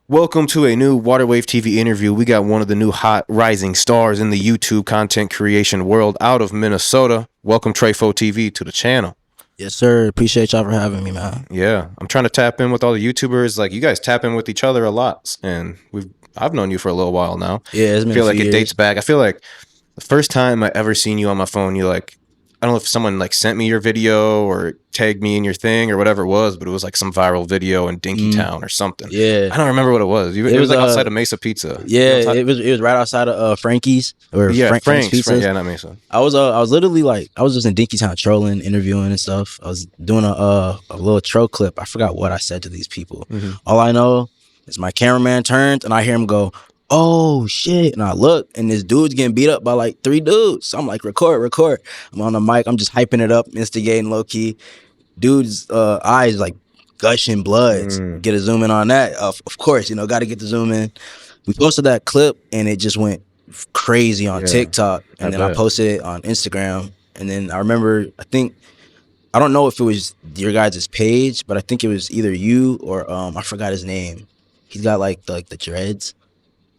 Welcome to a new Waterwave TV interview. We got one of the new hot rising stars in the YouTube content creation world out of Minnesota. Welcome TreyfoeTV to the channel. Yes, sir. Appreciate y'all for having me, man. Yeah, I'm trying to tap in with all the YouTubers. Like, you guys tap in with each other a lot, and I've known you for a little while now. Yeah, it's been I feel a like few it years. dates back. I feel like the first time I ever seen you on my phone, you like, I don't know if someone like sent me your video or tagged me in your thing or whatever it was, but it was like some viral video in Dinkytown or something. Yeah, I don't remember what it was. It was like outside of Mesa Pizza. Yeah, You know, it was right outside of Frankie's or Frank's Pizza. Yeah, not Mesa. I was literally like I was just in Dinkytown trolling, interviewing and stuff. I was doing a little troll clip. I forgot what I said to these people. All I know is my cameraman turned and I hear him go, "Oh shit!" And I look, and this dude's getting beat up by like 3 dudes. So I'm like, record. I'm on the mic. I'm just hyping it up, instigating low key. Dude's eyes like gushing blood. Get a zoom in on that. Of course, got to get the zoom in. We posted that clip, and it just went crazy on TikTok, and then I posted it on Instagram. And then I remember, I don't know if it was your guys' page, but I think it was either you or I forgot his name. He's got like the dreads.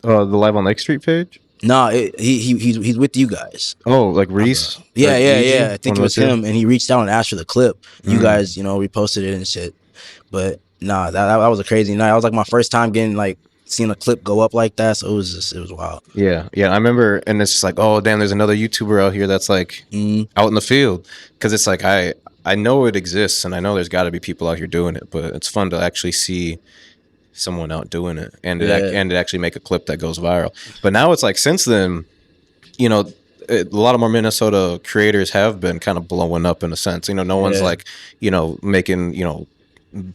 The Live on Lake Street page? No, he's with you guys. Oh, like Reese? Yeah. I think it was him, and he reached out and asked for the clip. You guys, reposted it and shit. But nah, that was a crazy night. That was like my first time seeing a clip go up like that. So it was wild. Yeah. I remember, and it's just like, oh damn, there's another YouTuber out here that's like out in the field, because it's like I know it exists, and I know there's got to be people out here doing it, but it's fun to actually see someone out doing it and to actually make a clip that goes viral. But now it's like, since then, a lot of more Minnesota creators have been kind of blowing up in a sense. No one's like, making,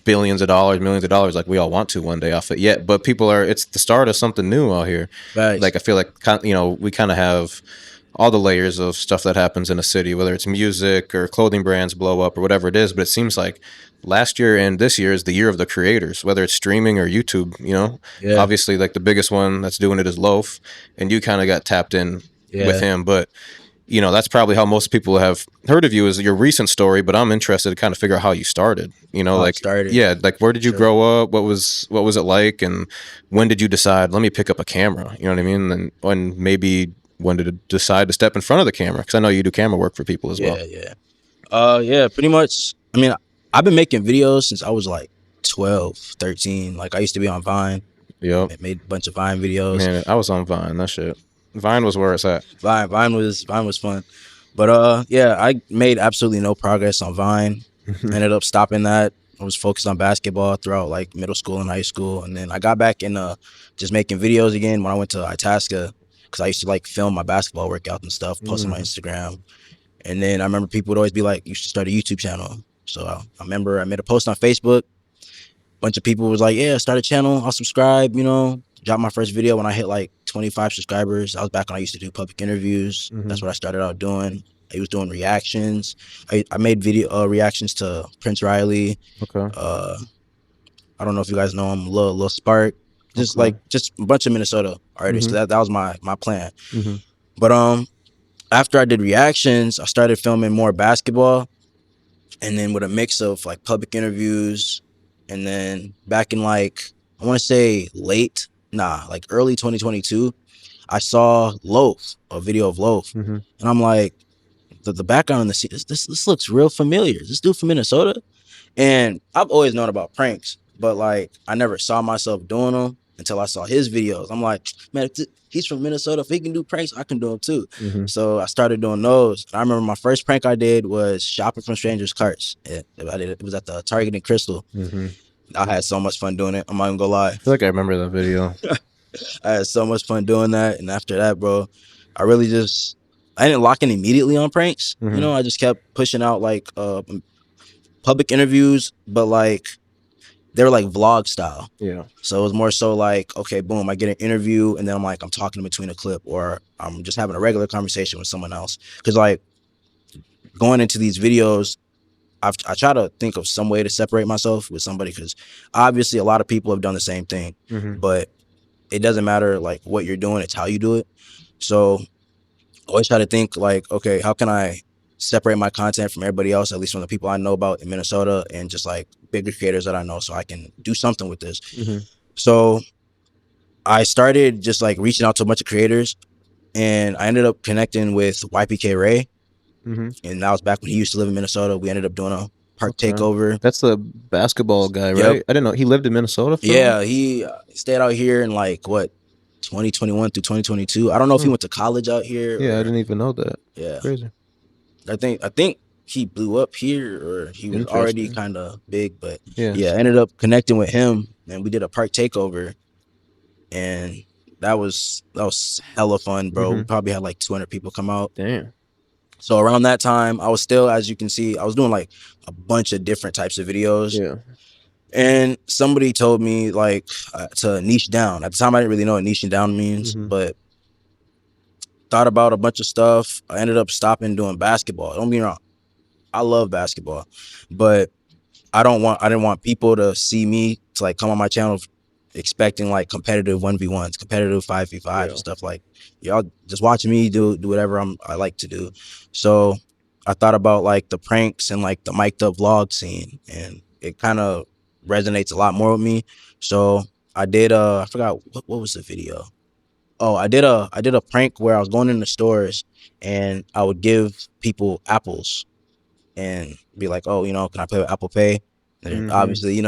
billions of dollars, millions of dollars like we all want to one day off it yet. But it's the start of something new out here. Right. Like, I feel like, we kind of have all the layers of stuff that happens in a city, whether it's music or clothing brands blow up or whatever it is. But it seems like last year and this year is the year of the creators, whether it's streaming or YouTube. Obviously, like, the biggest one that's doing it is Lofe, and you kind of got tapped in with him. But that's probably how most people have heard of you, is your recent story. But I'm interested to kind of figure out how you started. Like, where did you grow up? What was it like? And when did you decide, let me pick up a camera? You know what I mean? And when did it decide to step in front of the camera? Because I know you do camera work for people as well. Yeah, pretty much. I mean, I've been making videos since I was like 12, 13. Like, I used to be on Vine. Yeah. Made a bunch of Vine videos. Man, I was on Vine. That shit. Vine was where it's at. Vine was fun. But yeah, I made absolutely no progress on Vine. Ended up stopping that. I was focused on basketball throughout like middle school and high school. And then I got back in just making videos again when I went to Itasca, because I used to like film my basketball workouts and stuff, post on my Instagram. And then I remember people would always be like, you should start a YouTube channel. So I remember I made a post on Facebook. A bunch of people was like, yeah, start a channel. I'll subscribe, Dropped my first video when I hit like 25 subscribers. I was back when I used to do public interviews. That's what I started out doing. I was doing reactions. I made video reactions to Prince Riley. Okay. I don't know if you guys know him, Lil Spark. Just a bunch of Minnesota artists. That was my plan. But after I did reactions, I started filming more basketball, and then with a mix of like public interviews. And then back in like, I want to say early 2022, I saw Lofe, a video of Lofe, and I'm like, the background in the scene, this looks real familiar. Is this dude from Minnesota? And I've always known about pranks, but like I never saw myself doing them until I saw his videos. I'm like, man, if he's from Minnesota. If he can do pranks, I can do them too. So I started doing those. And I remember my first prank I did was shopping from strangers' carts. It was at the Target in Crystal. I had so much fun doing it. I'm not even gonna lie. I feel like I remember that video. I had so much fun doing that. And after that, bro, I didn't lock in immediately on pranks. I just kept pushing out like public interviews, but like they were like vlog style. Yeah. So it was more so like, okay, boom, I get an interview, and then I'm talking in between a clip, or I'm just having a regular conversation with someone else. Because like going into these videos, I try to think of some way to separate myself with somebody, because obviously a lot of people have done the same thing, but it doesn't matter like what you're doing, it's how you do it. So I always try to think like, okay, how can I separate my content from everybody else, at least from the people I know about in Minnesota and just like bigger creators that I know, so I can do something with this. So I started just like reaching out to a bunch of creators, and I ended up connecting with YPK Ray, and that was back when he used to live in Minnesota. We ended up doing a park Okay. takeover. That's the basketball guy, Yep. right? I didn't know he lived in Minnesota for a while. Yeah, he stayed out here in like what 2021 through 2022. I don't know if he Hmm. went to college out here Yeah, I or didn't even know that. yeah. Crazy. I think he blew up here or he was already Interesting. kind of big, but Yeah. yeah, I ended up connecting with him and we did a park takeover, and that was hella fun, bro. We probably had like 200 people come out. Damn. So around that time, I was still, as you can see, I was doing like a bunch of different types of videos. Yeah. And somebody told me like to niche down. At the time, I didn't really know what niching down means, but thought about a bunch of stuff. I ended up stopping doing basketball. Don't get me wrong, I love basketball, but I didn't want people to see me to like come on my channel expecting like competitive 1v1s, competitive 5v5s, Yeah. and stuff. Like y'all just watching me do whatever I like to do. So I thought about like the pranks and like the mic'd up vlog scene, and it kind of resonates a lot more with me. So I did I forgot what was the video. Oh, I did a prank where I was going in the stores and I would give people apples and be like, oh, can I pay with Apple Pay? And obviously,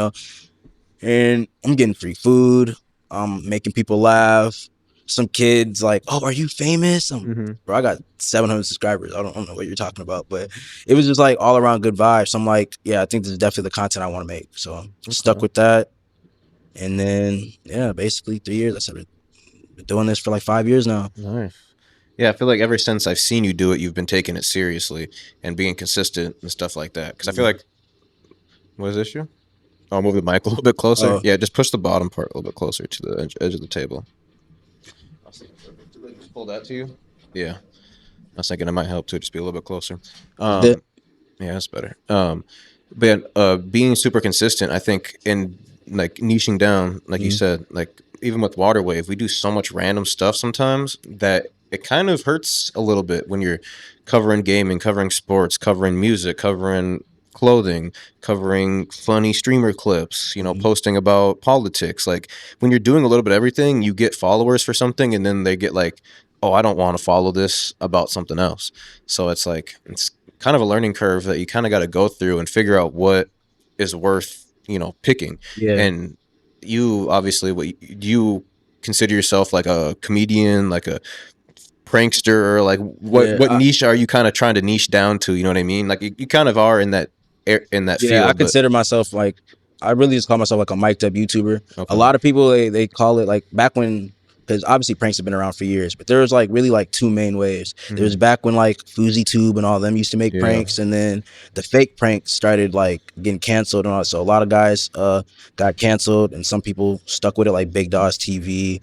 and I'm getting free food. I'm making people laugh. Some kids like, oh, are you famous? Bro, I got 700 subscribers. I don't know what you're talking about, but it was just like all around good vibes. So I'm like, yeah, I think this is definitely the content I want to make. So I'm stuck with that. And then, yeah, basically 3 years. I started doing this for like 5 years now. Nice. Yeah, I feel like ever since I've seen you do it, you've been taking it seriously and being consistent and stuff like that. Because I feel like, what is the issue? I'll move the mic a little bit closer. Yeah, just push the bottom part a little bit closer to the edge of the table. Just pull that to you. Yeah, I was thinking it might help to just be a little bit closer. Yeah, that's better. But being super consistent, I think, in like niching down, like you said, like even with Water Wave, we do so much random stuff sometimes that it kind of hurts a little bit when you're covering gaming, covering sports, covering music, covering clothing, covering funny streamer clips, posting about politics. Like when you're doing a little bit of everything, you get followers for something and then they get like, oh, I don't want to follow this about something else. So it's like, it's kind of a learning curve that you kind of got to go through and figure out what is worth, picking. Yeah. And you obviously, you consider yourself like a comedian, like a prankster, or like what niche are you kind of trying to niche down to? You know what I mean? Like you kind of are in that Yeah, I field, but consider myself like, I really just call myself like a mic'd up YouTuber. okay. A lot of people they call it like back when, because obviously pranks have been around for years, but there was like really like two main waves. There was back when like FoozyTube and all them used to make pranks, and then the fake pranks started like getting canceled and all. So a lot of guys got canceled, and some people stuck with it, like Big Doss TV,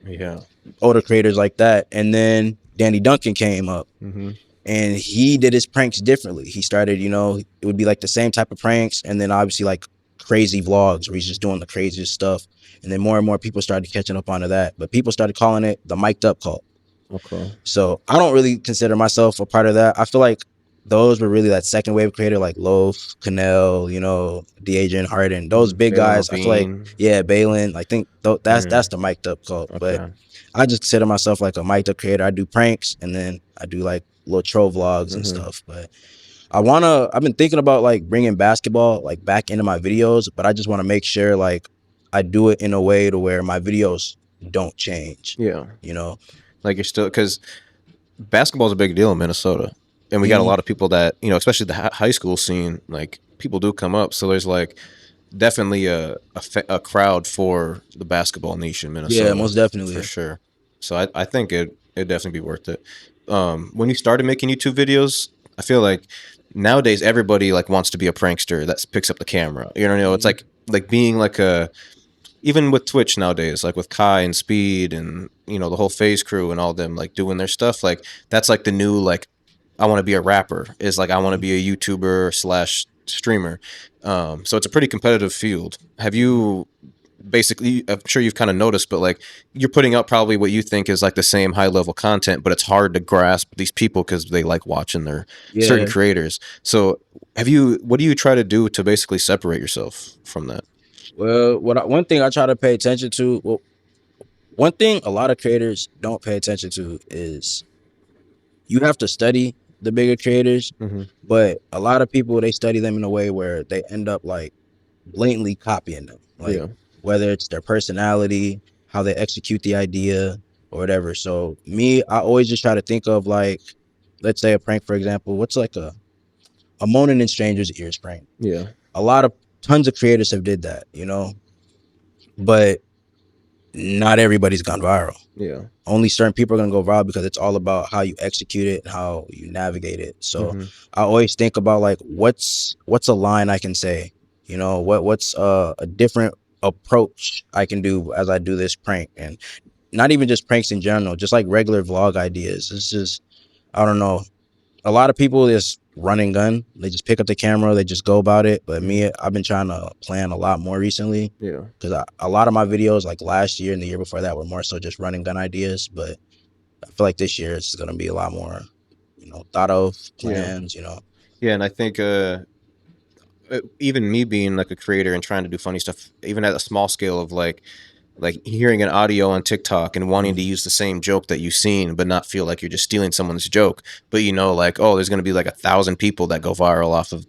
Yeah. older creators like that. And then Danny Duncan came up, and he did his pranks differently. He started, it would be like the same type of pranks, and then obviously like crazy vlogs where he's just doing the craziest stuff. And then more and more people started catching up onto that, but people started calling it the mic'd up cult. Okay. So I don't really consider myself a part of that. I feel like those were really that second wave creator, like Lofe, Canel, DAJ Harden, those big Balin guys. I feel like, Levine. yeah, Balin. I think that's the mic'd up cult. But Okay. I just consider myself like a mic'd up creator. I do pranks, and then I do like little troll vlogs and stuff. But I've been thinking about like bringing basketball like back into my videos, but I just want to make sure like I do it in a way to where my videos don't change. Yeah. You know, Like you're still, because basketball is a big deal in Minnesota, and we got a lot of people that, especially the high school scene. Like people do come up, so there's like definitely a crowd for the basketball niche in Minnesota. Yeah, most definitely. For sure. So I think it'd definitely be worth it. When you started making YouTube videos, I feel like nowadays everybody like wants to be a prankster that picks up the camera. It's like being like even with Twitch nowadays, like with Kai and Speed and the whole Phase crew and all them like doing their stuff, like that's like the new like I want to be a rapper is like I want to be a YouTuber slash streamer. So it's a pretty competitive field. Have you basically, I'm sure you've kind of noticed, but like you're putting out probably what you think is like the same high level content, but it's hard to grasp these people because they like watching their certain creators. So what do you try to do to basically separate yourself from that? Well, one thing I try to pay attention to, well, one thing a lot of creators don't pay attention to is you have to study the bigger creators, but a lot of people, they study them in a way where they end up like blatantly copying them, like Yeah. whether it's their personality, how they execute the idea, or whatever. So me, I always just try to think of like, let's say a prank, for example. What's like a moaning in strangers' ears prank? Yeah. A lot of tons of creators have did that, you know, but not everybody's gone viral. Yeah. Only certain people are gonna go viral because it's all about how you execute it and how you navigate it. So I always think about like what's a line I can say, you know, what's a different approach I can do as I do this prank, and not even just pranks in general, just like regular vlog ideas. It's just, I don't know. A lot of people just run and gun. They just pick up the camera, they just go about it. But me, I've been trying to plan a lot more recently. Yeah. Because a lot of my videos, like last year and the year before that, were more so just run and gun ideas. But I feel like this year it's gonna be a lot more, you know, thought of Yeah. plans. You know. Yeah. And I think even me being like a creator and trying to do funny stuff, even at a small scale of like hearing an audio on TikTok and wanting to use the same joke that you've seen, but not feel like you're just stealing someone's joke. But you know, like, oh, there's going to be like 1,000 people that go viral off of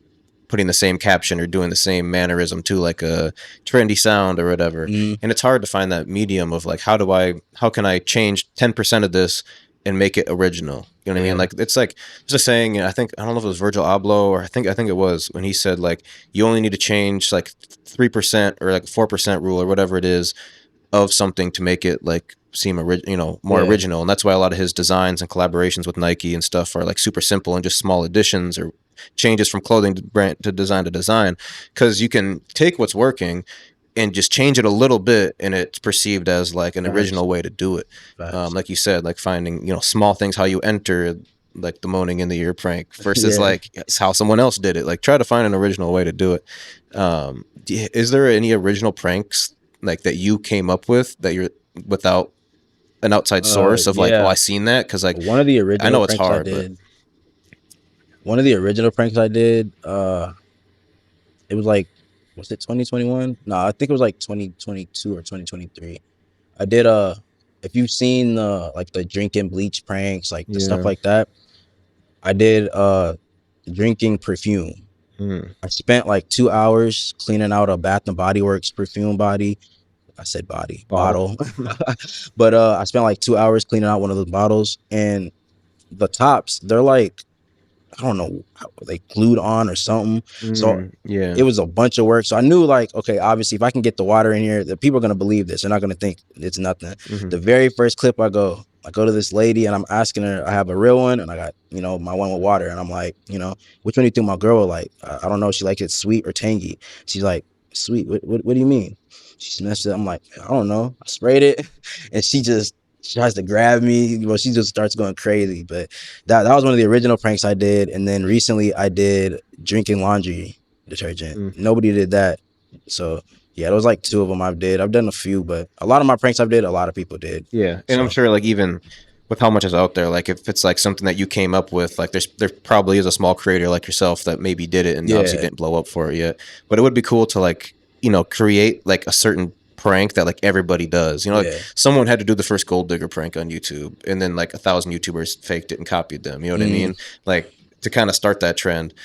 putting the same caption or doing the same mannerism to like a trendy sound or whatever. And it's hard to find that medium of like, how can I change 10% of this and make it original? You know what I mean? Like, it's like, there's a saying, I don't know if it was Virgil Abloh, or I think it was, when he said like, you only need to change like 3% or like 4% rule or whatever it is of something to make it like seem more original. And that's why a lot of his designs and collaborations with Nike and stuff are like super simple and just small additions or changes from clothing to brand to design, because you can take what's working and just change it a little bit and it's perceived as like an original way to do it. Like you said, like finding, small things, how you enter like the moaning in the ear prank versus like it's how someone else did it. Like try to find an original way to do it. Is there any original pranks like that you came up with that you're without an outside source of like, oh, I seen that? Because like one of the original I know it's pranks I hard, but did. One of the original pranks I did, it was like, was it 2021? No, I think it was like 2022 or 2023. I did if you've seen the like the drinking bleach pranks, like the stuff like that, I did drinking perfume. I spent like 2 hours cleaning out a Bath and Body Works perfume body. I said bottle. But I spent like 2 hours cleaning out one of those bottles, and the tops, they're like, I don't know, they glued on or something. So it was a bunch of work. So I knew like, okay, obviously if I can get the water in here, the people are gonna believe this. They're not gonna think it's nothing. The very first clip I go to this lady and I'm asking her, I have a real one and I got, my one with water, and I'm like, which one do you think my girl will like? I don't know, she like it sweet or tangy. She's like, sweet. What do you mean? She smells it. I'm like, I don't know. I sprayed it and she tries to grab me. Well, she just starts going crazy. But that was one of the original pranks I did. And then recently I did drinking laundry detergent. Nobody did that. So yeah, there was like 2 of them I've done a few, but a lot of my pranks I've did, a lot of people did. Yeah. And I'm sure like even with how much is out there, like if it's like something that you came up with, like there probably is a small creator like yourself that maybe did it and obviously didn't blow up for it yet. But it would be cool to like, create like a certain prank that like everybody does. Like someone had to do the first gold digger prank on YouTube, and then like 1,000 YouTubers faked it and copied them. You know what I mean? Like to kind of start that trend.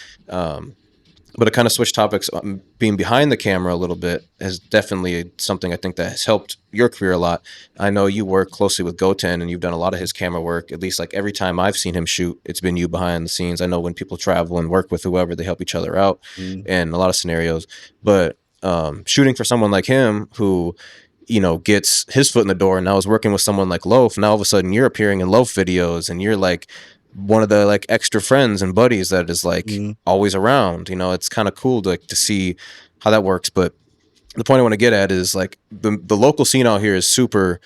But to kind of switch topics, being behind the camera a little bit is definitely something I think that has helped your career a lot. I know you work closely with Goten and you've done a lot of his camera work. At least like every time I've seen him shoot, it's been you behind the scenes. I know when people travel and work with whoever, they help each other out in a lot of scenarios. But shooting for someone like him who, gets his foot in the door and now is working with someone like Lofe, now all of a sudden you're appearing in Lofe videos and you're like one of the like extra friends and buddies that is like always around. It's kind of cool to like to see how that works. But the point I want to get at is like the local scene out here is super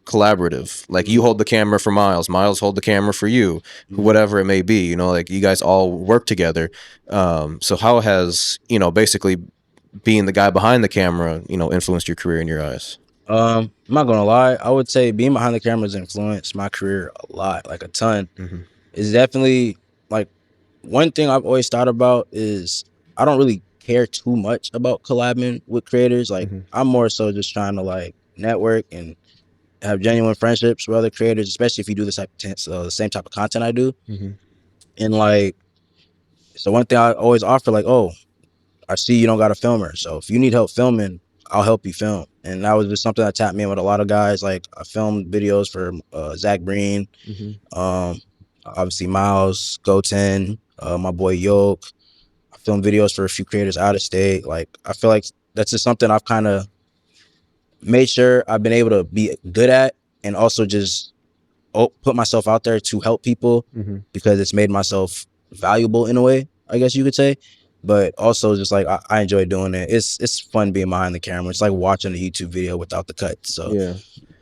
collaborative. Like you hold the camera for Miles hold the camera for you, whatever it may be. Like you guys all work together. So how has basically being the guy behind the camera influenced your career in your eyes? I'm not gonna lie, I would say being behind the camera has influenced my career a lot, like a ton. It's definitely like one thing I've always thought about is I don't really care too much about collabing with creators. Like I'm more so just trying to like network and have genuine friendships with other creators, especially if you do the same type of content I do. And like, so one thing I always offer, like, oh, I see you don't got a filmer, so if you need help filming, I'll help you film. And that was just something that tapped me in with a lot of guys. Like, I filmed videos for Zach Breen, obviously Miles, Goten, my boy Yoke. I filmed videos for a few creators out of state. Like, I feel like that's just something I've kind of made sure I've been able to be good at, and also just put myself out there to help people, because it's made myself valuable in a way, I guess you could say. But also just like I enjoy doing it. It's fun being behind the camera. It's like watching a YouTube video without the cuts. So Yeah.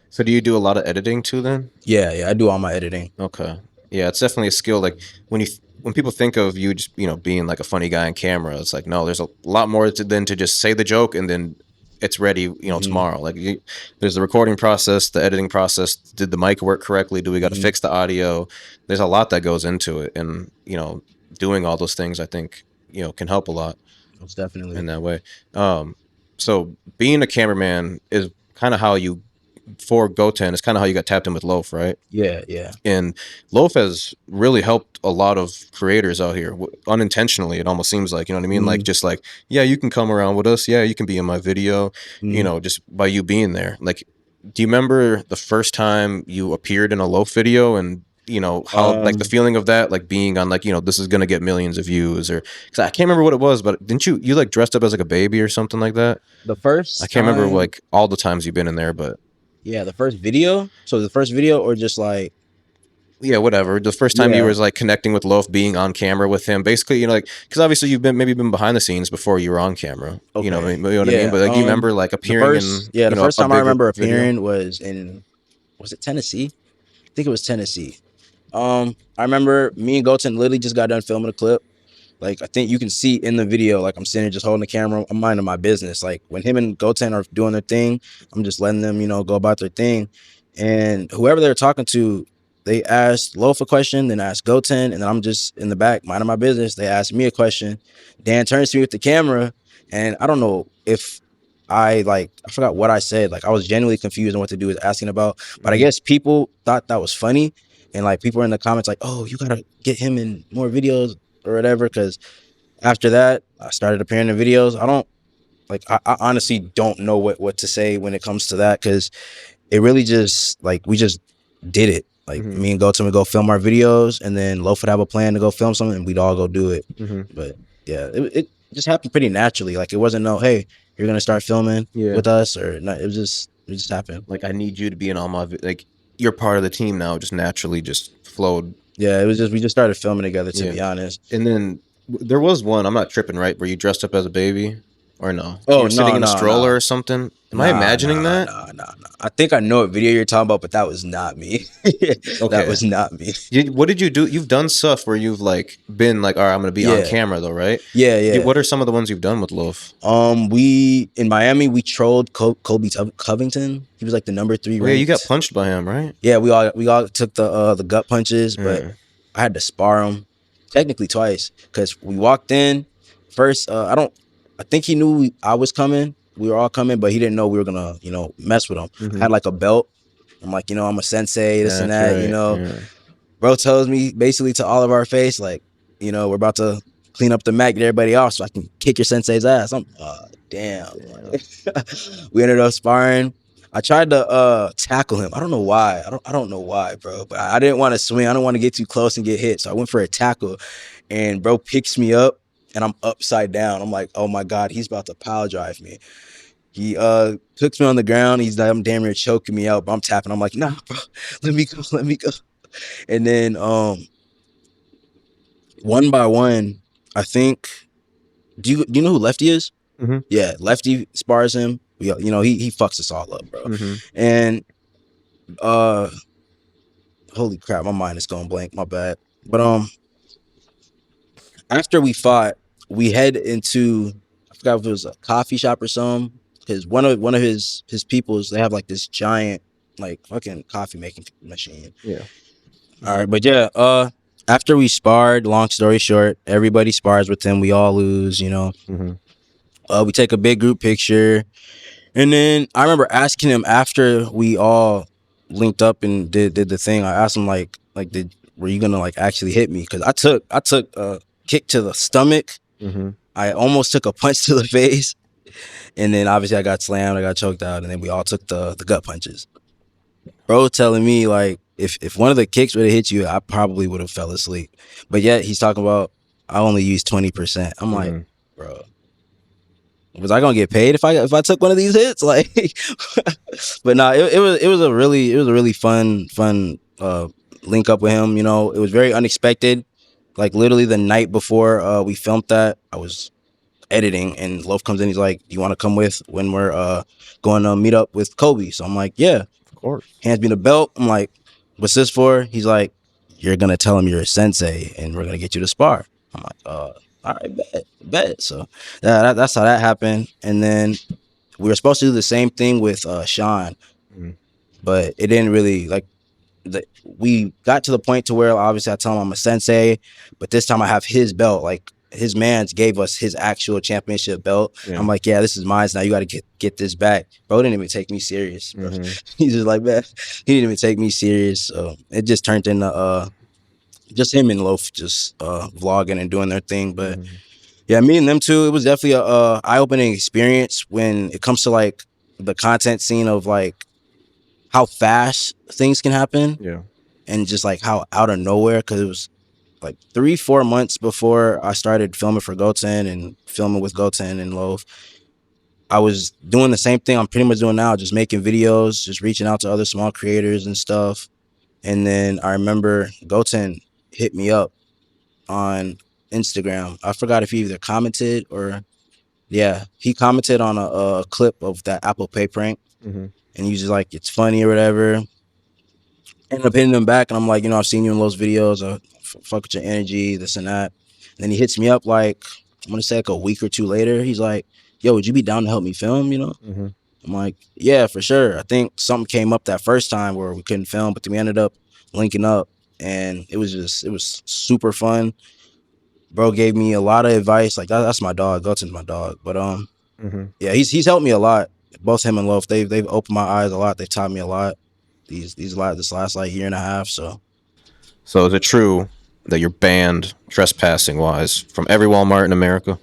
So do you do a lot of editing too then? yeah, I do all my editing. Okay. Yeah, it's definitely a skill. Like when people think of you just being like a funny guy on camera, it's like no, there's a lot more than to just say the joke and then it's ready tomorrow. Like there's the recording process, the editing process. Did the mic work correctly? Do we got to fix the audio? There's a lot that goes into it, and doing all those things I think can help a lot. Most definitely. In that way. So being a cameraman is kind of how you, for Goten, is kind of how you got tapped in with Lofe, right? Yeah. And Lofe has really helped a lot of creators out here unintentionally. It almost seems like, you know what I mean? Like, just like, yeah, you can come around with us. Yeah, you can be in my video, just by you being there. Like, do you remember the first time you appeared in a Lofe video, and how like the feeling of that, like being on like this is gonna get millions of views, or because I can't remember what it was, but didn't you like dressed up as like a baby or something like that? The first I can't remember like all the times you've been in there, but yeah, the first video. So the first video, or just like yeah, whatever. The first time you was like connecting with Loaf, being on camera with him, basically, like because obviously you've been behind the scenes before you were on camera. Okay. You know what I mean? But like, do you remember like appearing in? The first time I remember appearing video? was it Tennessee? I think it was Tennessee. I remember me and Goten literally just got done filming a clip. Like, I think you can see in the video, like I'm sitting there just holding the camera, I'm minding my business. Like when him and Goten are doing their thing, I'm just letting them, go about their thing. And whoever they're talking to, they asked Loaf a question, then asked Goten, and then I'm just in the back minding my business. They asked me a question. Dan turns to me with the camera, and I don't know if I forgot what I said. Like, I was genuinely confused on what to do, was asking about. But I guess people thought that was funny. And like people were in the comments like, oh, you gotta get him in more videos or whatever. Because after that, I started appearing in videos. I honestly don't know what to say when it comes to that, because it really just like we just did it. Like me and Goten would go film our videos, and then Loaf would have a plan to go film something, and we'd all go do it. But yeah, it just happened pretty naturally. Like it wasn't no, hey, you're gonna start filming with us, or not. It just happened. Like, I need you to be in all my like you're part of the team now. Just naturally just flowed. Yeah, it was just we just started filming together, to be honest. And then there was one, I'm not tripping, right, where you dressed up as a baby, or no? Oh, you were sitting in a stroller or something. Am I imagining that? No. I think I know what video you're talking about, but that was not me. That was not me. What did you do? You've done stuff where you've like been like, all right, I'm gonna be on camera though, right? Yeah. What are some of the ones you've done with Loaf? We in Miami, we trolled Kobe Covington. He was like the number 3 ranked. Yeah, you got punched by him, right? Yeah, we all took the gut punches, but I had to spar him technically twice, because we walked in first. I think he knew I was coming. We were all coming, but he didn't know we were gonna, mess with him. I had like a belt. I'm like, I'm a sensei, this and that, Bro tells me basically to all of our face, like, we're about to clean up the Mac, get everybody off so I can kick your sensei's ass. I'm damn. We ended up sparring. I tried to tackle him. I don't know why. I don't know why, bro. But I didn't want to swing. I don't want to get too close and get hit. So I went for a tackle, and bro picks me up, and I'm upside down. I'm like, oh my God, he's about to pile drive me. He puts me on the ground. He's like, I'm damn near choking me out, but I'm tapping. I'm like, nah, bro, let me go. And then one by one, I think, do you know who Lefty is? Yeah, Lefty spars him. He fucks us all up, bro. And holy crap, my mind is going blank. My bad. But after we fought, we head into, I forgot if it was a coffee shop or something, because one of his peoples, they have like this giant like fucking coffee making machine. Yeah. All right, but yeah, after we sparred, long story short, everybody spars with him. We all lose, we take a big group picture. And then I remember asking him after we all linked up and did the thing, I asked him were you gonna like actually hit me? Because I took a kick to the stomach. I almost took a punch to the face, and then obviously I got slammed, I got choked out, and then we all took the gut punches. Bro telling me like if one of the kicks would have hit you, I probably would have fell asleep. But yet he's talking about I only used 20%. I'm like, bro, was I gonna get paid if I took one of these hits? Like, but nah, it was a really fun link up with him. You know, it was very unexpected. Like literally the night before we filmed that, I was editing and Loaf comes in. He's like, "Do you want to come with when we're going to meet up with Kobe?" So I'm like, "Yeah." Of course. Hands me the belt. I'm like, "What's this for?" He's like, "You're gonna tell him you're a sensei, and we're gonna get you to spar." I'm like, all right, bet." So that's how that happened. And then we were supposed to do the same thing with Sean, but it didn't really like. We got to the point to where obviously I tell him I'm a sensei, but this time I have his belt. Like his man's gave us his actual championship belt. Yeah. I'm like, yeah, this is mine now. You got to get this back. Bro didn't even take me serious. Bro. He's just like, man, he didn't even take me serious. So it just turned into just him and Loaf just vlogging and doing their thing. But yeah, me and them two, it was definitely a eye-opening experience when it comes to like the content scene of like how fast things can happen. Yeah. And just like how out of nowhere, because it was like 3-4 months before I started filming for Goten and filming with Goten and Loaf, I was doing the same thing I'm pretty much doing now, just making videos, just reaching out to other small creators and stuff. And then I remember Goten hit me up on Instagram. I forgot if he either commented or, yeah, he commented on a clip of that Apple Pay prank. And he's just like, it's funny or whatever. Ended up hitting him back, and I'm like, you know, I've seen you in those videos. Fuck with your energy, this and that. And then he hits me up like, I'm gonna say like a week or two later. He's like, yo, would you be down to help me film? You know? I'm like, yeah, for sure. I think something came up that first time where we couldn't film, but then we ended up linking up, and it was super fun. Bro gave me a lot of advice. Like that's my dog. Gutton's my dog. But yeah, he's helped me a lot. Both him and Loaf, they've opened my eyes a lot. They've taught me a lot. This last like year and a half. So is it true that you're banned trespassing wise from every Walmart in America?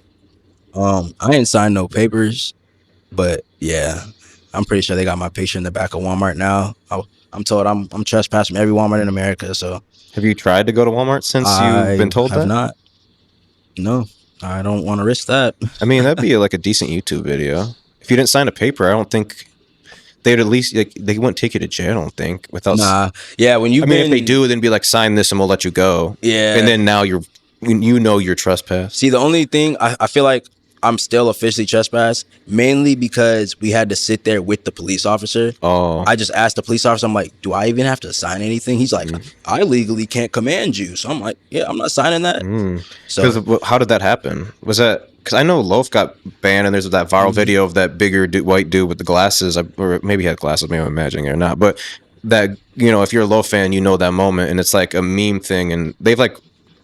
I ain't signed no papers, but yeah, I'm pretty sure they got my picture in the back of Walmart now. I'm told I'm trespassing from every Walmart in America. So have you tried to go to Walmart since you've been told that? I have not. No, I don't want to risk that. I mean, that'd be like a decent YouTube video. If you didn't sign a paper, I don't think they'd at least like, they wouldn't take you to jail. I don't think without. Nah, yeah. When you, I mean, if they do, then be like, sign this and we'll let you go. Yeah, and then now you're trespassed. See, the only thing I feel like I'm still officially trespassed, mainly because we had to sit there with the police officer. Oh, I just asked the police officer, I'm like, do I even have to sign anything? He's like, I legally can't command you. So I'm like, yeah, I'm not signing that. So how did that happen? Was that because I know Loaf got banned and there's that viral video of that bigger white dude with the glasses, or maybe he had glasses, maybe I'm imagining it or not, but that, you know, if you're a Loaf fan, you know that moment, and it's like a meme thing, and they've like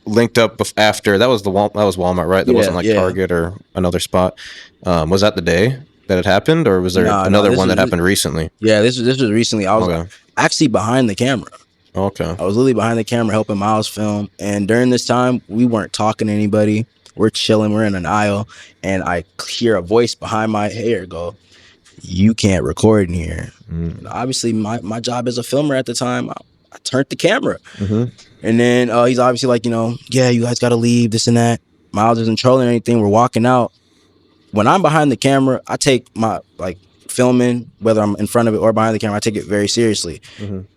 linked up after that was Walmart, right? That wasn't like Target or another spot. Was that the day that it happened, or was there another one that happened recently? Yeah, this was recently. I was actually behind the camera. Okay. I was literally behind the camera helping Miles film, and during this time we weren't talking to anybody. We're chilling, we're in an aisle, and I hear a voice behind my ear go, "You can't record in here." And obviously my job as a filmer at the time, I turned the camera. And then he's obviously like, you know, yeah, you guys got to leave, this and that. Miles isn't trolling anything. We're walking out. When I'm behind the camera, I take my like filming, whether I'm in front of it or behind the camera, I take it very seriously.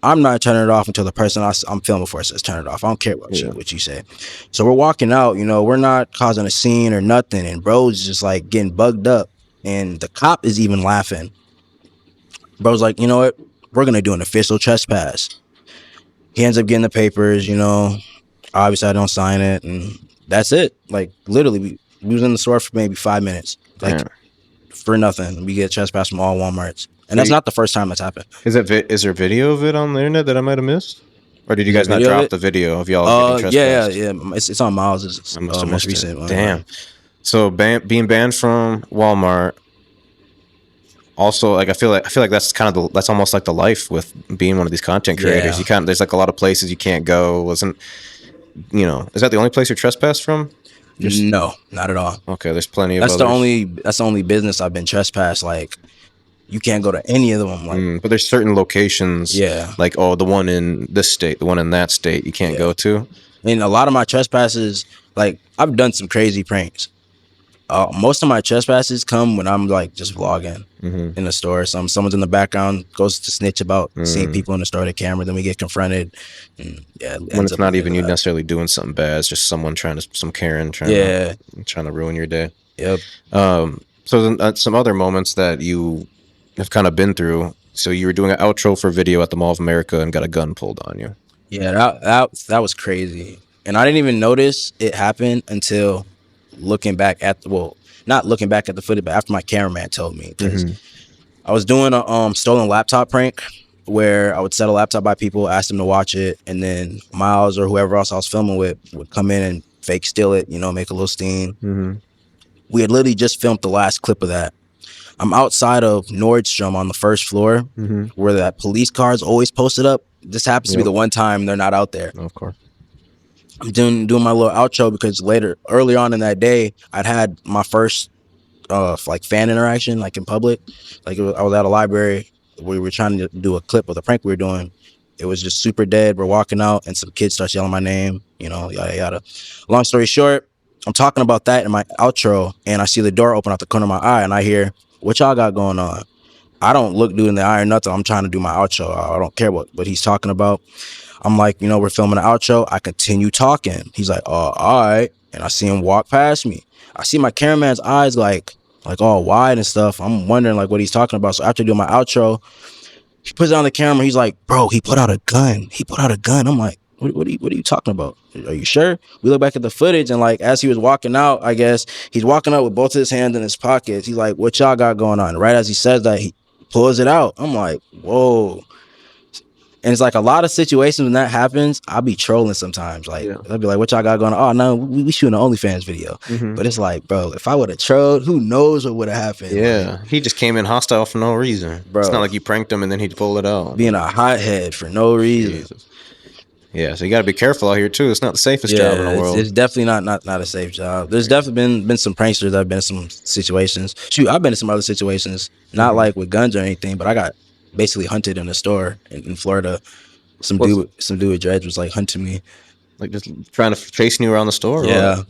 I'm not turning it off until the person I'm filming for says turn it off. I don't care what you say. So we're walking out, you know, we're not causing a scene or nothing. And bro's just like getting bugged up. And the cop is even laughing. Bro's like, you know what? We're going to do an official trespass. He ends up getting the papers, you know. Obviously, I don't sign it, and that's it. Like, literally, we was in the store for maybe 5 minutes. Like, for nothing. We get trespassed from all Walmarts. And that's not the first time that's happened. Is there video of it on the internet that I might have missed? Or did you guys not drop the video of y'all getting trespassed? Yeah. It's on Miles' most recent one. Damn. So being banned from Walmart, also, like, I feel like that's kind of that's almost like the life with being one of these content creators. Yeah. You kind of, there's like a lot of places you can't go. Wasn't, is that the only place you're trespassed from? Just No, not at all. okay. There's plenty of That's the others. only business I've been trespassed. Like, you can't go to any of them. Like, But there's certain locations, yeah, like, oh, the one in this state, the one in that state, you can't yeah. go to. And a lot of my trespasses, like, I've done some crazy pranks. Most of my trespasses come when I'm like just vlogging in the store. Someone's in the background goes to snitch about seeing people in the store with a camera. Then we get confronted. And yeah, it When ends it's up not in the end even of you that. necessarily doing something bad, it's just someone some Karen Yeah. trying to ruin your day. Yep. So then, some other moments that you have kind of been through. So you were doing an outro for video at the Mall of America and got a gun pulled on you. Yeah, that was crazy. And I didn't even notice it happened until looking back at not looking back at the footage, but after my cameraman told me, because I was doing a stolen laptop prank where I would set a laptop by people, ask them to watch it, and then Miles or whoever else I was filming with would come in and fake steal it, make a little scene. We had literally just filmed the last clip of that. I'm outside of Nordstrom on the first floor where that police car is always posted up. This happens to be the one time they're not out there. Of course. I'm doing my little outro because earlier on in that day, I'd had my first like fan interaction, like in public. Like I was at a library. We were trying to do a clip of the prank we were doing. It was just super dead. We're walking out and some kids start yelling my name, yada yada. Long story short, I'm talking about that in my outro, and I see the door open out the corner of my eye, and I hear, "What y'all got going on?" I don't look dude in the eye or nothing. I'm trying to do my outro. I don't care what he's talking about. I'm like, we're filming an outro. I continue talking. He's like, "Oh, all right." And I see him walk past me. I see my cameraman's eyes like all wide and stuff. I'm wondering like what he's talking about. So after doing my outro, he puts it on the camera. He's like, "Bro, he put out a gun. He put out a gun." I'm like, what are you talking about? Are you sure? We look back at the footage, and like as he was walking out, I guess he's walking out with both his hands in his pockets. He's like, "What y'all got going on?" Right as he says that, he pulls it out. I'm like, whoa. And it's like a lot of situations when that happens, I'll be trolling sometimes. Like, I'll be like, "What y'all got going on?" "Oh, no, we shooting an OnlyFans video." But it's like, bro, if I would have trolled, who knows what would have happened? Yeah, he just came in hostile for no reason. Bro. It's not like you pranked him and then he'd pull it out. Being a hothead for no reason. Jesus. Yeah, so you got to be careful out here too. It's not the safest job in the world. It's definitely not a safe job. There's definitely been some pranksters that have been in some situations. Shoot, I've been in some other situations, not like with guns or anything, but I got basically hunted in a store in Florida. Some dude with dreads was like hunting me, like just trying to chase you around the store. Yeah.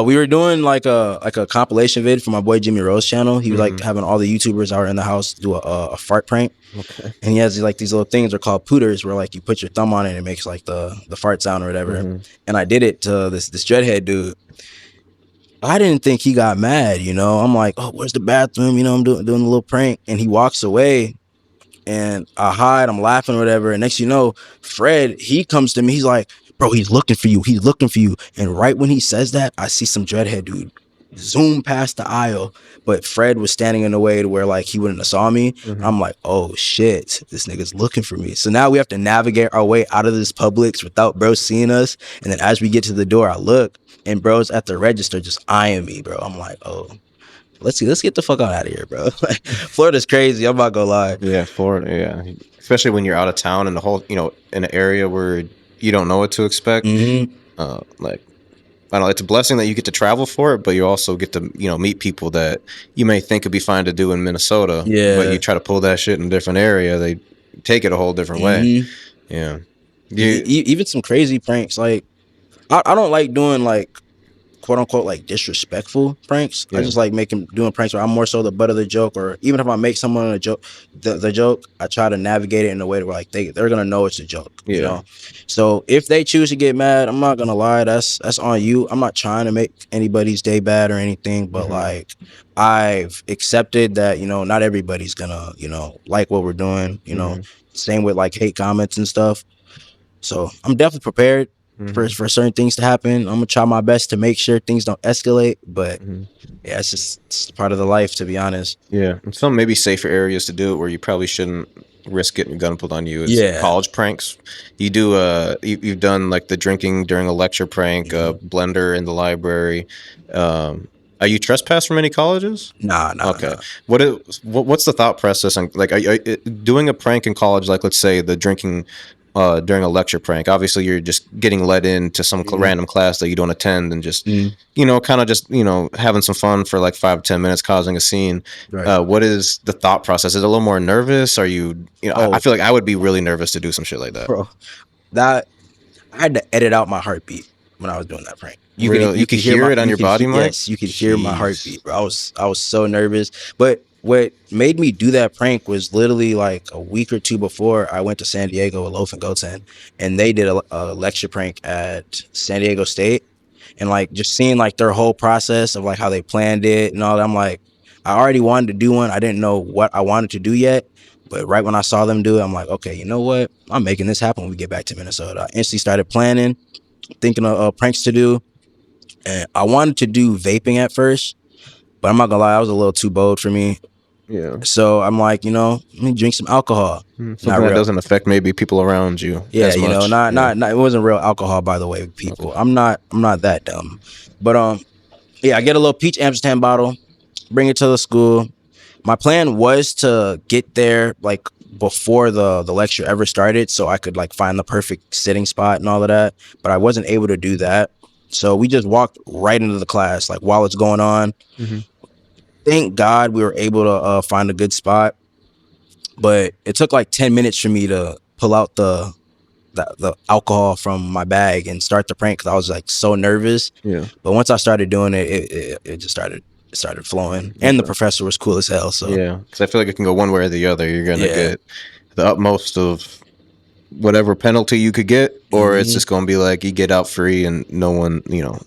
We were doing like a compilation vid for my boy Jimmy Rose's channel. He was like having all the YouTubers that were in the house do a fart prank. Okay. And he has like these little things, they're called pooters, where like you put your thumb on it and it makes like the fart sound or whatever. And I did it to this dreadhead dude. I didn't think he got mad, I'm like, "Oh, where's the bathroom?" I'm doing a little prank, and he walks away. And I hide, I'm laughing or whatever. And next you know, Fred, he comes to me. He's like, "Bro, he's looking for you. He's looking for you." And right when he says that, I see some dreadhead dude zoom past the aisle. But Fred was standing in the way to where like he wouldn't have saw me. I'm like, "Oh shit, this nigga's looking for me." So now we have to navigate our way out of this Publix without bro seeing us. And then as we get to the door, I look and bro's at the register just eyeing me, bro. I'm like, "Oh, let's get the fuck out of here, bro." Like, Florida's crazy. I'm not gonna lie. Yeah, Florida. Yeah, especially when you're out of town and the whole, in an area where you don't know what to expect. Like, I don't know. It's a blessing that you get to travel for it, but you also get to meet people that you may think would be fine to do in Minnesota. Yeah. But you try to pull that shit in a different area, they take it a whole different way. Yeah. Even some crazy pranks. Like, I don't like doing like quote unquote like disrespectful pranks. I just like doing pranks where I'm more so the butt of the joke, or even if I make someone a joke, the joke, I try to navigate it in a way where like they're gonna know it's a joke. So if they choose to get mad, I'm not gonna lie, that's on you. I'm not trying to make anybody's day bad or anything, but like I've accepted that not everybody's gonna like what we're doing. Same with like hate comments and stuff. So I'm definitely prepared for certain things to happen. I'm gonna try my best to make sure things don't escalate, but yeah, it's part of the life, to be honest. Yeah, and some maybe safer areas to do it where you probably shouldn't risk getting a gun pulled on you. Is college pranks. You do you've done like the drinking during a lecture prank, blender in the library. Are you trespassed from any colleges? Nah. Okay. What's the thought process on like are doing a prank in college? Like let's say the drinking during a lecture prank. Obviously, you're just getting let into some random class that you don't attend and just kind of just having some fun for like 5 to 10 minutes, causing a scene. Right. What is the thought process? Is it a little more nervous? Are you I feel like I would be really nervous to do some shit like that. Bro, that I had to edit out my heartbeat when I was doing that prank. You could hear it on your body mic? Yes, you could hear my heartbeat, bro. I was so nervous. But what made me do that prank was literally like a week or two before I went to San Diego with Lofe and Goten, and they did a lecture prank at San Diego State, and like just seeing like their whole process of like how they planned it and all that. I'm like, I already wanted to do one. I didn't know what I wanted to do yet. But right when I saw them do it, I'm like, okay, you know what? I'm making this happen when we get back to Minnesota. I instantly started planning, thinking of pranks to do. And I wanted to do vaping at first, but I'm not gonna lie, I was a little too bold for me. Yeah. So I'm like, let me drink some alcohol. Something that doesn't affect maybe people around you. Yeah, as much. Not it wasn't real alcohol, by the way, people. Okay. I'm not that dumb. But yeah, I get a little peach Amsterdam bottle, bring it to the school. My plan was to get there like before the lecture ever started, so I could like find the perfect sitting spot and all of that. But I wasn't able to do that. So we just walked right into the class, like while it's going on. Thank God we were able to find a good spot. But it took like 10 minutes for me to pull out the alcohol from my bag and start the prank because I was like so nervous. Yeah. But once I started doing it, it just started flowing. And the professor was cool as hell. So yeah, because I feel like it can go one way or the other. You're gonna get the utmost of whatever penalty you could get, or it's just gonna be like you get out free and no one,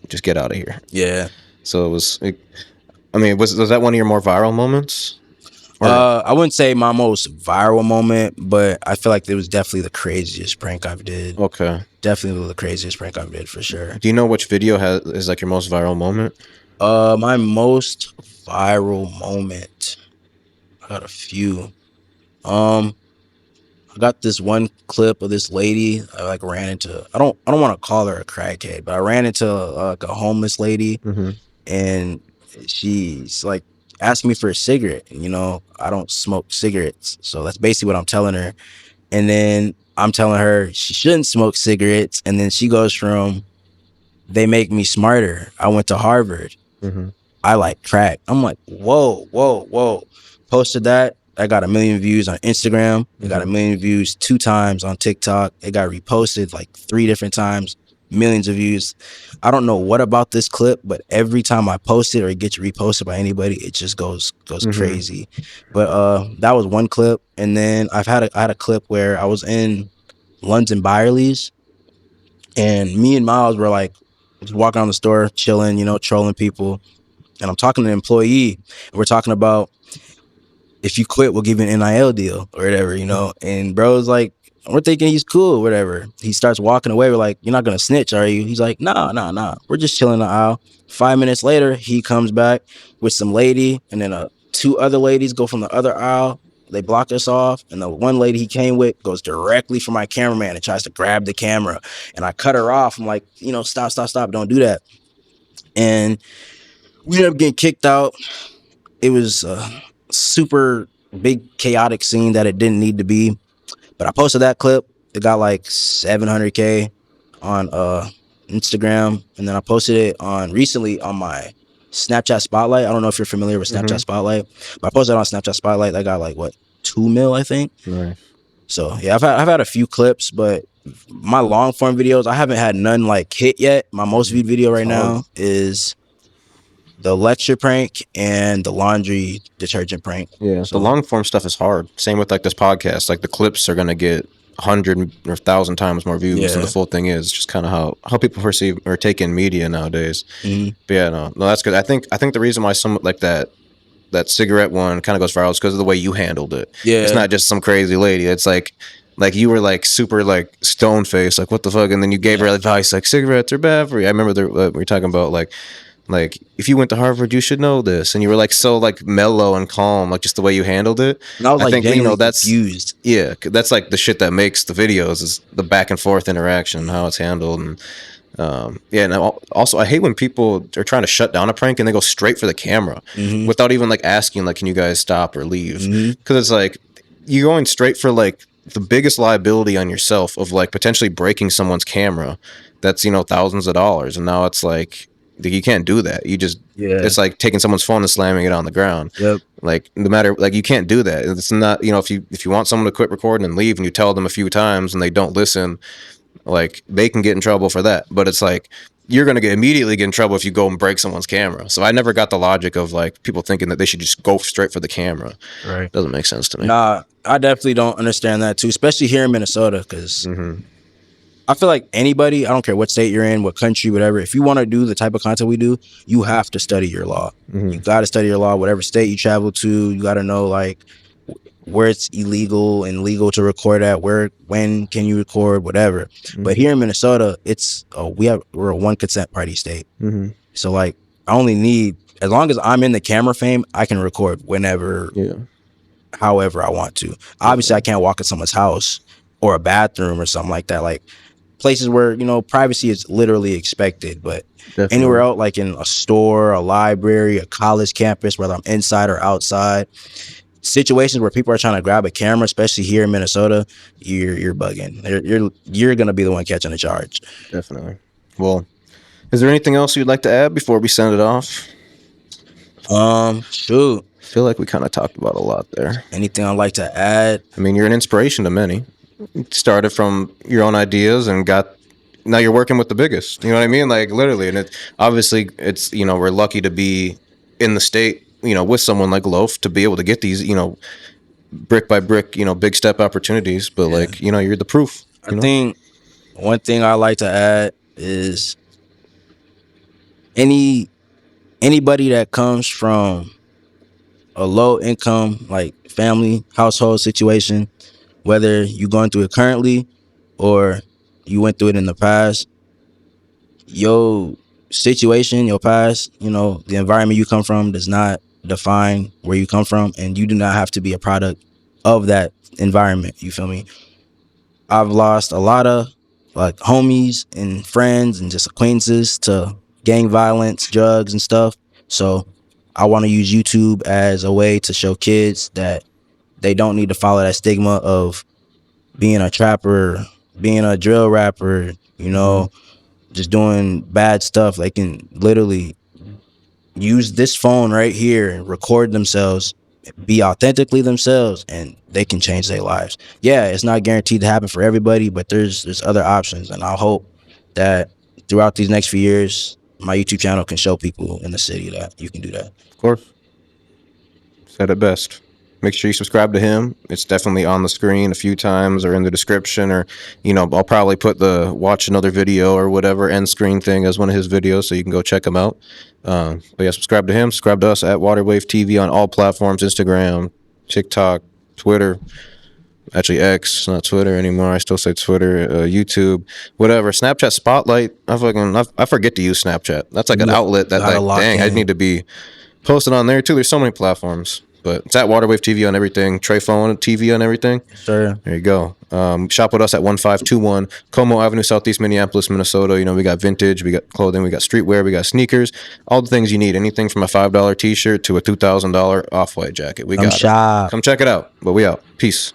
just get out of here. Yeah. So was that one of your more viral moments? I wouldn't say my most viral moment, but I feel like it was definitely the craziest prank I've did. Okay. Definitely the craziest prank I've did for sure. Do you know which video is like your most viral moment? My most viral moment, I got a few. I got this one clip of this lady I like ran into. I don't want to call her a crackhead, but I ran into like a homeless lady, and she's like asked me for a cigarette. I don't smoke cigarettes, so that's basically what I'm telling her. And then I'm telling her she shouldn't smoke cigarettes, and then she goes from, "They make me smarter. I went to Harvard. I like crack." I'm like, whoa. Posted that. I got 1 million views on Instagram. I got 1 million views 2 times on TikTok. It got reposted like 3 different times, millions of views. I don't know what about this clip, but every time I post it or it gets reposted by anybody, it just goes crazy. But that was one clip. And then I had a clip where I was in London Byerly's, and me and Miles were like just walking around the store, chilling, trolling people. And I'm talking to an employee, and we're talking about, if you quit, we'll give you an NIL deal or whatever, And bro's like, we're thinking he's cool, whatever. He starts walking away. We're like, "You're not going to snitch, are you?" He's like, nah. We're just chilling in the aisle. 5 minutes later, he comes back with some lady, and then 2 other ladies go from the other aisle. They block us off, and the one lady he came with goes directly for my cameraman and tries to grab the camera. And I cut her off. I'm like, stop, don't do that. And we ended up getting kicked out. It was super big chaotic scene that it didn't need to be, but I posted that clip. It got like 700K on Instagram, and then I posted it recently on my Snapchat Spotlight. I don't know if you're familiar with Snapchat Spotlight, but I posted it on Snapchat Spotlight. I got like 2 mil, I think. Nice. So yeah, I've had a few clips, but my long form videos, I haven't had none like hit yet. My most viewed video right now is the lecture prank and the laundry detergent prank. Yeah, so the long form stuff is hard. Same with like this podcast. Like the clips are gonna get 100 or 1,000 times more views than the full thing is. Just kind of how people perceive or take in media nowadays. But yeah, no, that's good. I think the reason why some like that cigarette one kind of goes viral is because of the way you handled it. Yeah, it's not just some crazy lady. It's like you were like super like stone faced, like what the fuck, and then you gave her advice like cigarettes are bad for you. I remember we were talking about like if you went to Harvard, you should know this, and you were like so like mellow and calm, like just the way you handled it. And I was like, think that's confused. Yeah, that's like the shit that makes the videos is the back and forth interaction, how it's handled, and Yeah, and also I hate when people are trying to shut down a prank and they go straight for the camera without even like asking, like, can you guys stop or leave? Because it's like you're going straight for like the biggest liability on yourself of like potentially breaking someone's camera. That's, you know, thousands of dollars, and now it's like you can't do that. You just it's like taking someone's phone and slamming it on the ground. Yep. Like no matter, like, you can't do that. It's not, you know, if you want someone to quit recording and leave and you tell them a few times and they don't listen, like they can get in trouble for that. But it's like you're going to immediately get in trouble if you go and break someone's camera. So I never got the logic of like people thinking that they should just go straight for the camera. Right. Doesn't make sense to me. Nah, I definitely don't understand that too, especially here in Minnesota, because I feel like anybody, I don't care what state you're in, what country, whatever, if you want to do the type of content we do, you have to study your law. You got to study your law, whatever state you travel to. You got to know like where it's illegal and legal to record at, when can you record, whatever. But here in Minnesota, we're a one consent party state. So like I only need, as long as I'm in the camera frame, I can record whenever, however I want to. Obviously I can't walk in someone's house or a bathroom or something like that, like places where, you know, privacy is literally expected. But anywhere else, like in a store, a library, a college campus, whether I'm inside or outside, situations where people are trying to grab a camera, especially here in Minnesota, you're bugging. You're gonna be the one catching the charge. Definitely. Well, is there anything else you'd like to add before we send it off? Shoot. I feel like we kind of talked about a lot there. Anything I'd like to add? I mean, you're an inspiration to many. You started from your own ideas and now you're working with the biggest. You know what I mean? Like literally, and it's you know, we're lucky to be in the state, you know, with someone like Lofe to be able to get these, you know, brick by brick, you know, big step opportunities. But like, you know, you're the proof. I think one thing I like to add is anybody that comes from a low income, like family, household situation, whether you're going through it currently or you went through it in the past, your situation, your past, you know, the environment you come from does not define where you come from, and you do not have to be a product of that environment. You feel me? I've lost a lot of like homies and friends and just acquaintances to gang violence, drugs and stuff. So I want to use YouTube as a way to show kids that they don't need to follow that stigma of being a trapper, being a drill rapper, you know, just doing bad stuff. They can literally use this phone right here and record themselves, be authentically themselves, and they can change their lives. Yeah, it's not guaranteed to happen for everybody, but there's other options. And I hope that throughout these next few years, my YouTube channel can show people in the city that you can do that. Of course. Said it best. Make sure you subscribe to him. It's definitely on the screen a few times or in the description, or, you know, I'll probably put the watch another video or whatever end screen thing as one of his videos, so you can go check him out. But yeah, subscribe to him. Subscribe to us at TreyfoeTV on all platforms: Instagram, TikTok, Twitter. Actually, X, not Twitter anymore. I still say Twitter, YouTube, whatever. Snapchat Spotlight. I forget to use Snapchat. That's like an outlet that, like, dang, I need to be posted on there too. There's so many platforms. But it's at TreyfoeTV on everything. TreyfoeTV on everything. Sure. There you go. Shop with us at 1521 Como Avenue, Southeast Minneapolis, Minnesota. You know, we got vintage, we got clothing, we got streetwear, we got sneakers, all the things you need. Anything from a $5 t-shirt to a $2,000 off-white jacket. We got it. Shop. Come check it out. But we out. Peace.